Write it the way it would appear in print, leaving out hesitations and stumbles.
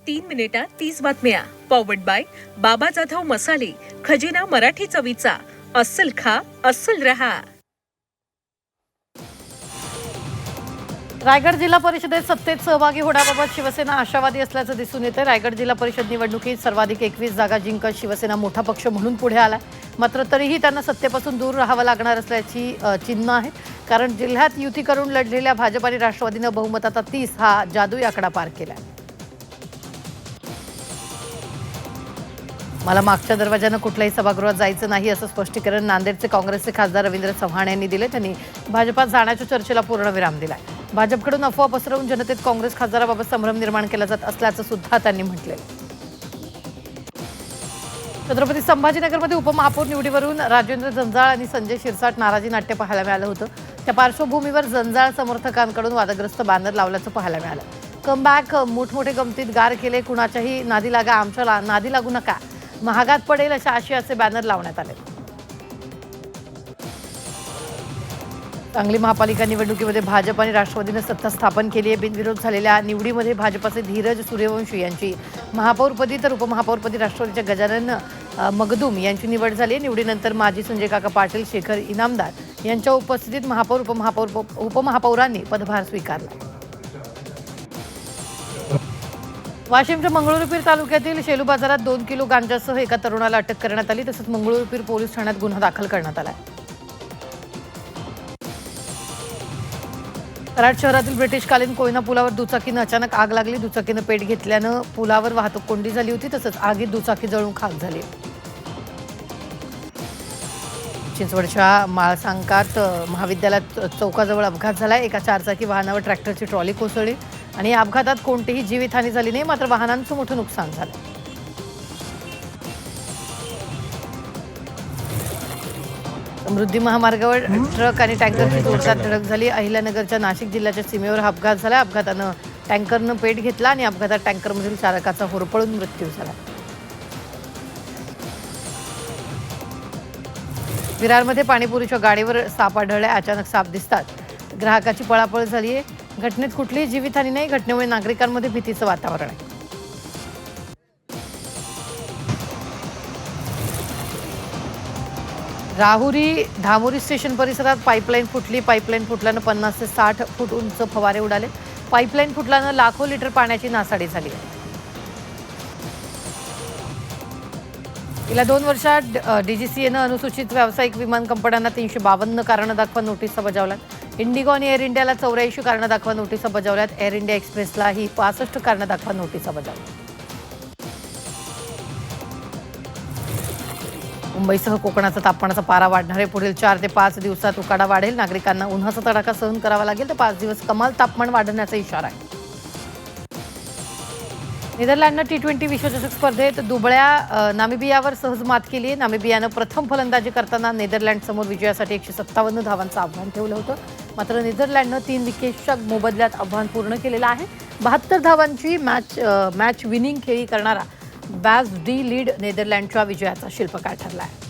3 मिनिटात 30 बातम्या. Powered by बाबा जाधव मसाले, खजिना मराठी चवीचा. अस्सल खा, अस्सल रहा. रायगड जिल्हा परिषदेत सत्तेत सहभागी होण्याबाबत शिवसेना आशावादी असल्याचं दिसून येते. रायगड जिल्हा परिषद निवडणुकीत सर्वाधिक 21 जागा जिंकत शिवसेना मोठा पक्ष म्हणून पुढे आला. मात्र तरीही त्यांना सत्तेपासून दूर राहावं लागणार असल्याची चिन्ह आहेत. कारण जिल्ह्यात युती करून लढलेल्या भाजप आणि राष्ट्रवादीनं बहुमताचा 30 हा जादुई आकडा पार केला. मला मागच्या दरवाजानं कुठल्याही सभागृहात जायचं नाही असं स्पष्टीकरण नांदेडचे काँग्रेसचे खासदार रवींद्र चव्हाण यांनी दिले. त्यांनी भाजपात जाण्याच्या चर्चेला पूर्णविराम दिलाय. भाजपकडून अफवा पसरवून जनतेत काँग्रेस खासदाराबाबत संभ्रम निर्माण केला जात असल्याचं सुद्धा त्यांनी म्हटलंय. छत्रपती संभाजीनगरमध्ये उपमहापौर निवडीवरून राजेंद्र जंजाळ आणि संजय शिरसाट नाराजी नाट्य पाहायला मिळालं होतं. त्या पार्श्वभूमीवर जंजाळ समर्थकांकडून वादग्रस्त बॅनर लावल्याचं पाहायला मिळालं. कमबॅक, मोठमोठे गमतीत गार केले, कुणाच्याही नादी लागा, आमच्या नादी लागू नका, महागात पडेल अशा आशयाचे बॅनर लावण्यात आले. सांगली महापालिका निवडणुकीमध्ये भाजप आणि राष्ट्रवादीने सत्ता स्थापन केली आहे. बिनविरोध झालेल्या निवडीमध्ये भाजपाचे धीरज सूर्यवंशी यांची महापौरपदी तर उपमहापौरपदी राष्ट्रवादीच्या गजानन मगदूम यांची निवड झाली आहे. निवडीनंतर माजी संजय काका पाटील, शेखर इनामदार यांच्या उपस्थितीत महापौर उपमहापौरांनी पदभार स्वीकारला. वाशिमच्या मंगळुरूपीर तालुक्यातील शेलू बाजारात 2 किलो गांजासह एका तरुणाला अटक करण्यात आली. तसंच मंगळुरूपीर पोलीस ठाण्यात गुन्हा दाखल करण्यात आला. कराड शहरातील ब्रिटिशकालीन कोयना पुलावर दुचाकीनं अचानक आग लागली. दुचाकीनं पेट घेतल्यानं पुलावर वाहतूक कोंडी झाली होती. तसंच आगीत दुचाकी जळून खाक झाली. चिंचवडच्या माळसांकात महाविद्यालयात चौकाजवळ अपघात झाला. एका 4 चाकी वाहनावर ट्रॅक्टरची ट्रॉली कोसळली आणि या अपघातात कोणतीही जीवितहानी झाली नाही. मात्र वाहनांचं मोठं नुकसान झालं. समृद्धी महामार्गावर ट्रक आणि टँकरची जोरदार धडक झाली. अहिल्यानगरच्या नाशिक जिल्ह्याच्या सीमेवर हा अपघात झाला. अपघातानं टँकरनं पेट घेतला आणि अपघातात टँकरमधील चालकाचा होरपळून मृत्यू झाला. विरारमध्ये पाणीपुरीच्या गाडीवर साप आढळले. अचानक साप दिसतात ग्राहकाची पळापळ झाली आहे. घटनेत कुठलीही जीवितहानी नाही. घटनेमुळे नागरिकांमध्ये भीतीचं वातावरण आहे. राहुरी धामोरी स्टेशन परिसरात पाईपलाईन फुटली. पाईपलाईन फुटल्यानं 50 ते 60 फूट उंच फवारे उडाले. पाईपलाईन फुटल्यानं लाखो लिटर पाण्याची नासाडी झाली. गेल्या 2 वर्षात DGCAनं अनुसूचित व्यावसायिक विमान कंपन्यांना 352 कारणं दाखवा नोटिसा बजावल्यात. इंडिगो आणि एअर इंडियाला 84 कारणं दाखवा नोटिसा बजावल्यात. एअर इंडिया एक्सप्रेसलाही 65 कारणं दाखवा नोटिसा बजावल्या. मुंबईसह कोकणाचा तापमानाचा पारा वाढणार आहे. पुढील 4 ते 5 दिवसात उकाडा वाढेल. नागरिकांना उन्हाचा तडाखा सहन करावा लागेल. तर 5 दिवस कमाल तापमान वाढण्याचा इशारा आहे. नेदरलँडनं T20 विश्वचषक स्पर्धेत दुबळ्या नामिबियावर सहज मात केली आहे. नामिबियानं प्रथम फलंदाजी करताना नेदरलँडसमोर विजयासाठी 157 धावांचं आव्हान ठेवलं होतं. मात्र नेदरलँडनं 3 विकेट्सच्या मोबदल्यात आव्हान पूर्ण केलेलं आहे. 72 धावांची मॅच विनिंग खेळी करणारा बॅस डी लीड नेदरलँडच्या विजयाचा शिल्पकार ठरला आहे.